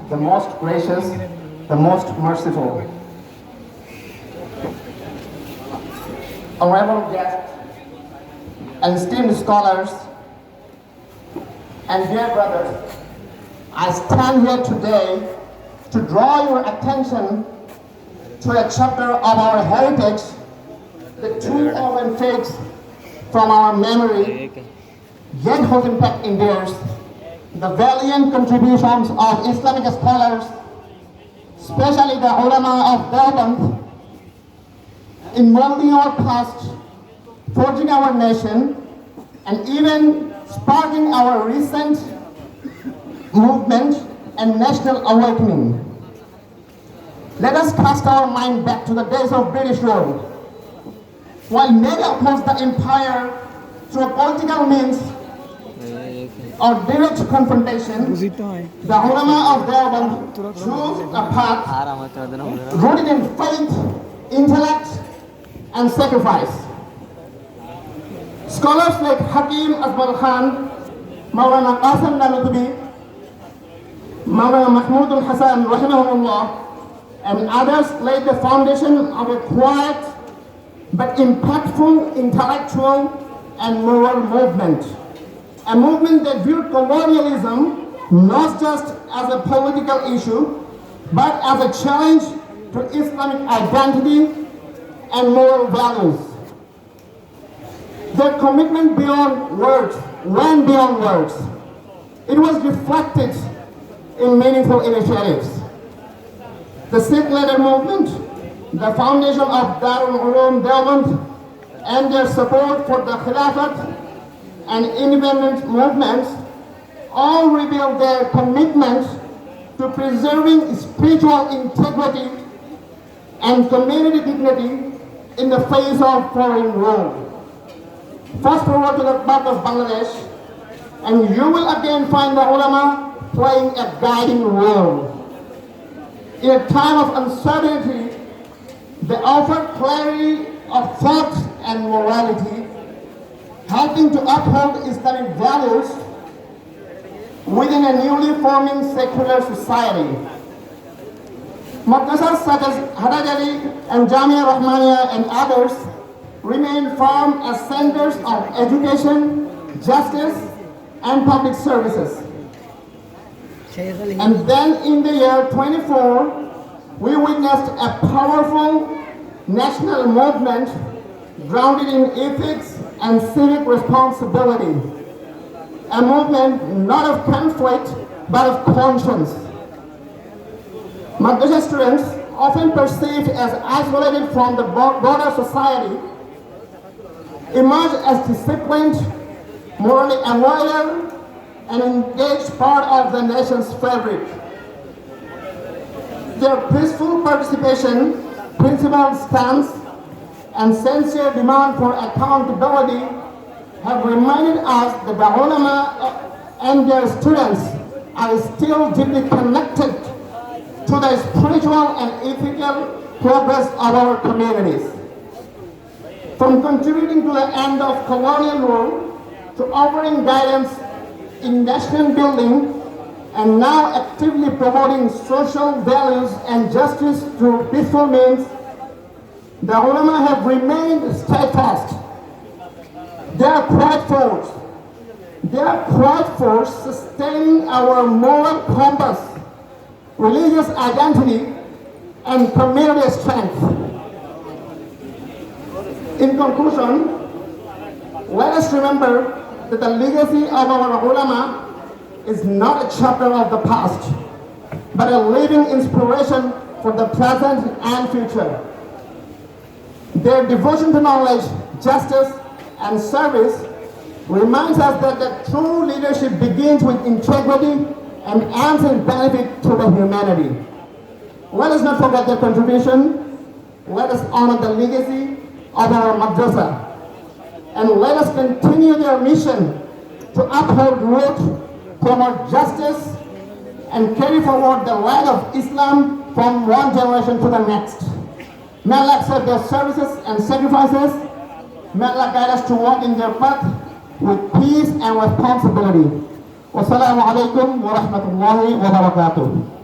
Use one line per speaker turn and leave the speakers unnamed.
the most gracious, the most merciful. Honorable guests and esteemed scholars and dear brothers, I stand here today to draw your attention to a chapter of our heritage, the too often fades from our memory, yet whose impact endures, the valiant contributions of Islamic scholars, especially the ulama of Deoband, in molding our past, forging our nation, and even sparking our recent movement and national awakening. Let us cast our mind back to the days of British rule. While many opposed the empire through political means or direct confrontation, the ulama of Deoband chose a path rooted in faith, intellect, and sacrifice. Scholars like Hakim Asmal Khan, Maulana Qasim Nanutubi, Maulana Mahmud al-Hassan rahimahullah, and others laid the foundation of a quiet but impactful intellectual and moral movement. A movement that viewed colonialism not just as a political issue, but as a challenge to Islamic identity and moral values. Their commitment beyond words, went beyond words. It was reflected in meaningful initiatives. The Sikh leader movement, the foundation of Darul Uloom Deoband, and their support for the Khilafat and independent movements all reveal their commitment to preserving spiritual integrity and community dignity in the face of foreign rule. Fast forward to the map of Bangladesh, and you will again find the ulama playing a guiding role. In a time of uncertainty, they offer clarity of thought and morality, helping to uphold Islamic values within a newly forming secular society. Madrasas such as Hadaj Ali and Jamia Rahmania and others remain firm as centers of education, justice, and public services. And then in the year 24, we witnessed a powerful national movement grounded in ethics and civic responsibility. A movement not of conflict, but of conscience. Madrasa students, often perceived as isolated from the broader society, emerge as disciplined, morally aware, and engaged part of the nation's fabric. Their peaceful participation, principled stance, and sincere demand for accountability have reminded us that the ulama and their students are still deeply connected to the spiritual and ethical progress of our communities. From contributing to the end of colonial rule to offering guidance in nation building, and now actively promoting social values and justice through peaceful means, the ulama have remained steadfast. They are quiet force. They are quiet force sustaining our moral compass, religious identity, and community strength. In conclusion, let us remember that the legacy of our ulama is not a chapter of the past, but a living inspiration for the present and future. Their devotion to knowledge, justice, and service reminds us that the true leadership begins with integrity and ends in benefit to the humanity. Let us not forget their contribution. Let us honor the legacy of our madrasa. And let us continue their mission to uphold truth, promote justice, and carry forward the light of Islam from one generation to the next. May Allah accept their services and sacrifices. May Allah guide us to walk in their path with peace and responsibility. Wassalamu alaikum wa rahmatullahi wa barakatuh.